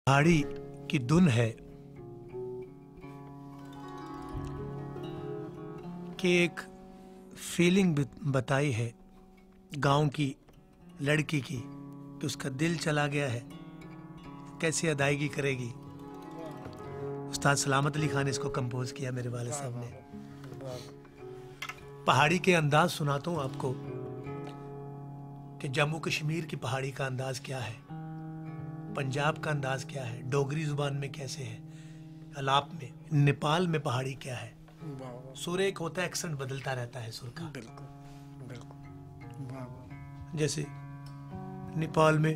पहाड़ी की धुन है कि एक फीलिंग बताई है गांव की लड़की की कि उसका दिल चला गया है, कैसे अदायगी करेगी। उस्ताद सलामत अली खान ने इसको कंपोज किया, मेरे वाले साहब ने। पहाड़ी के अंदाज सुनाता हूँ आपको कि जम्मू कश्मीर की पहाड़ी का अंदाज क्या है, पंजाब का अंदाज क्या है, डोगरी जुबान में कैसे है, अलाप में, नेपाल में पहाड़ी क्या है। सुर एक होता है, एक्सेंट बदलता रहता है सुर का। बिल्कुल बिल्कुल। जैसे नेपाल में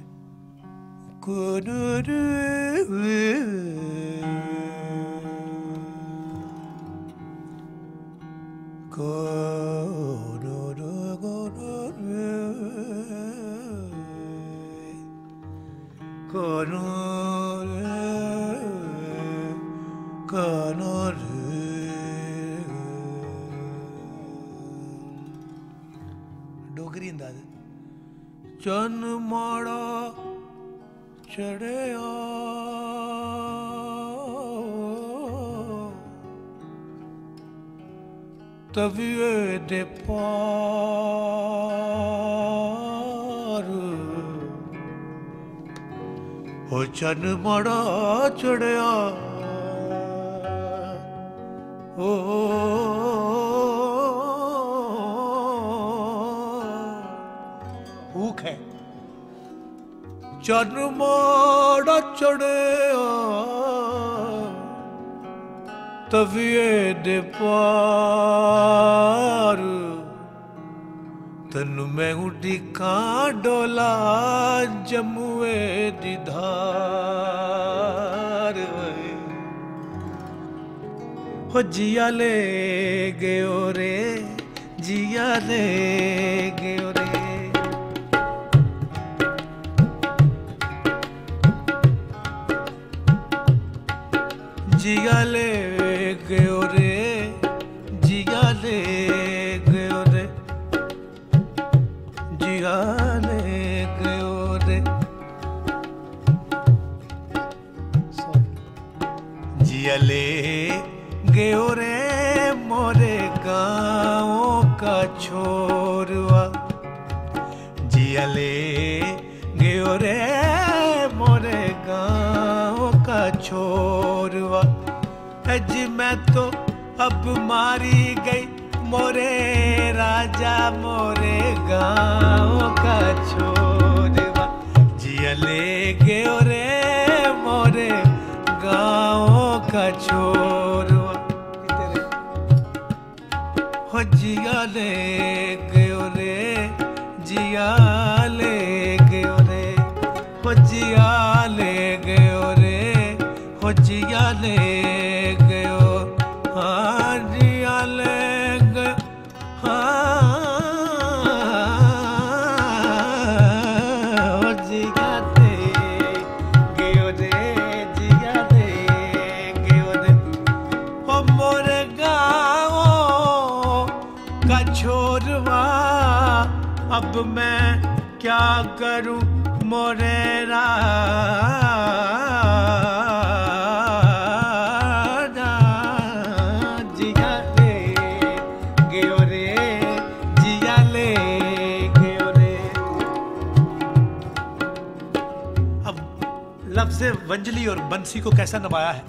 डोगरी अंदाज है। चन माड़ा चढ़िया तविए दे पार, हो चन माड़ा चढ़िया ओ हुक है। चन माड़ा चढ़िया तविए दे पार, तनु मैं उड़ी का डोला जमुए दी धार। हो जिया ले गयो रे, जिया ले गयो रे। जिया ले गयो रे, जिया ले गयो रे, जिया ले गयो रे। जिया ले गयो रे मोरे गाँव का छोरवा, जिया ले गयो रे मोरे गाँव का छोरवा। अज मैं तो अब मारी गई मोरे राजा मोरे गाँव का छोरवा। जिया ले गयो रे मोरे गाँव का छोरवा। हो जिया ले गयो रे, जिया ले गयो रे, हो जिया ले गयो रे, हो जिया ले गयो, हाँ जिया ले गयो, हाँ हो जिया ले गयो रे, जिया ले गयो रे। हो मोरे गाँव का छोरवा, अब मैं क्या करूं मोरे राजा। जिया ले गयो रे, जिया ले गयो रे। अब लफ्ज़ वंजली और बंसी को कैसा नवाया है।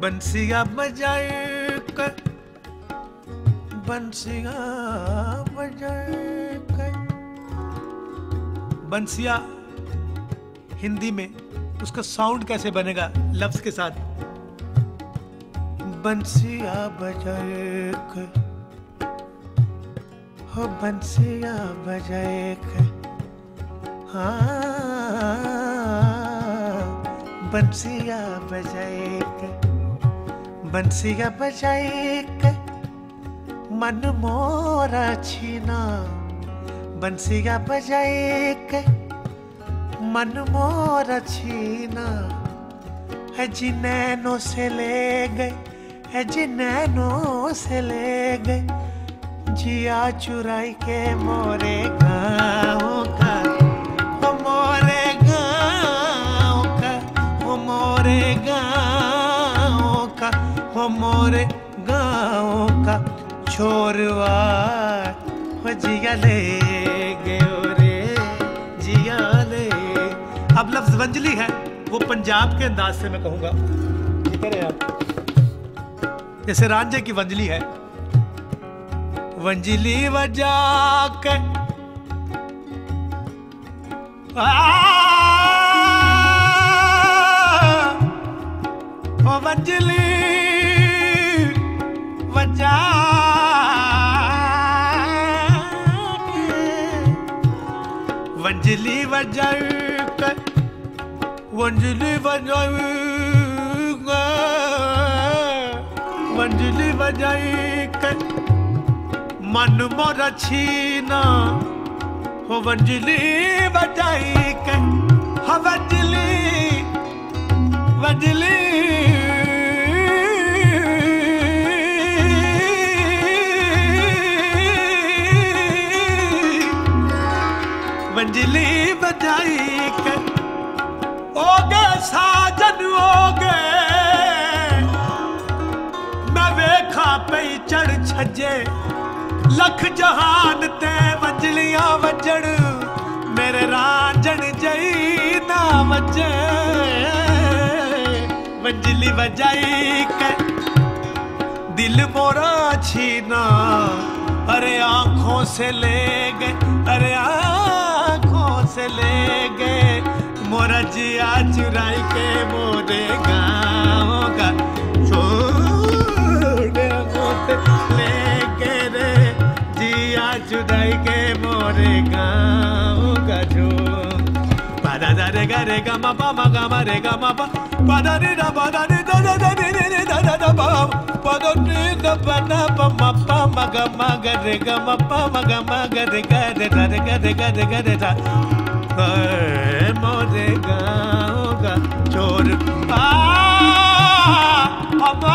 बंसिया बजाए कर, बंसिया बजाए कर। बंसिया हिंदी में उसका साउंड कैसे बनेगा लफ्ज के साथ। बंसिया बजाए कर, हो बंसिया बजाए कर, हाँ बंसिया बजाए कर, बंसिया बजाए कर मन मोरा छीना। बंसिया बजाए के मन मोरा छीना, है जी नैनों से ले गए, है जी नैनों से ले गए, जिया चुराई के मोरे गाँव का, मोरे गाँव का, हो मोरे गाँव का छोरवा, हो जिया ले गयो रे जिया ले। अब लफ्ज वंजली है, वो पंजाब के अंदाज से मैं कहूंगा, ठीक है आप, जैसे रांझे की वंजली है। वंजली वजा के वंजली वजा, वंजली वजा, वंजली वजा, वंजली वजाई मन मोरा छीना, हो वंजली वजाई के, हो वंजली वंजली वंजली बजाई के, ओ गे साजन ओ गे, मैं वेखा पई चढ़ छजे, लख जहान ते वंजलियां वजन, मेरे रांझण जई ना वजे। वंजली बजाई के दिल मोरा छीना, अरे आंखों से ले गए, अरे आंखों से ले गए, मोरा जिया चुराई के मोरे गाँव का छोड़, ले के रे जिया चुराई के मोरे गाँव का छोड़। पादा दा रे गा रे गा मा पा मा गा मा रे गा मा पा, पादा रे दा पादा रे दा दा दा रे रे दा दा दा पा, पादा रे दा पा ना पा मा पा मा गा रे गा मा पा मा गा रे गा रे दा रे गा रे गा रे गा रे दा, मोरे गाँव का छोर। अम्मा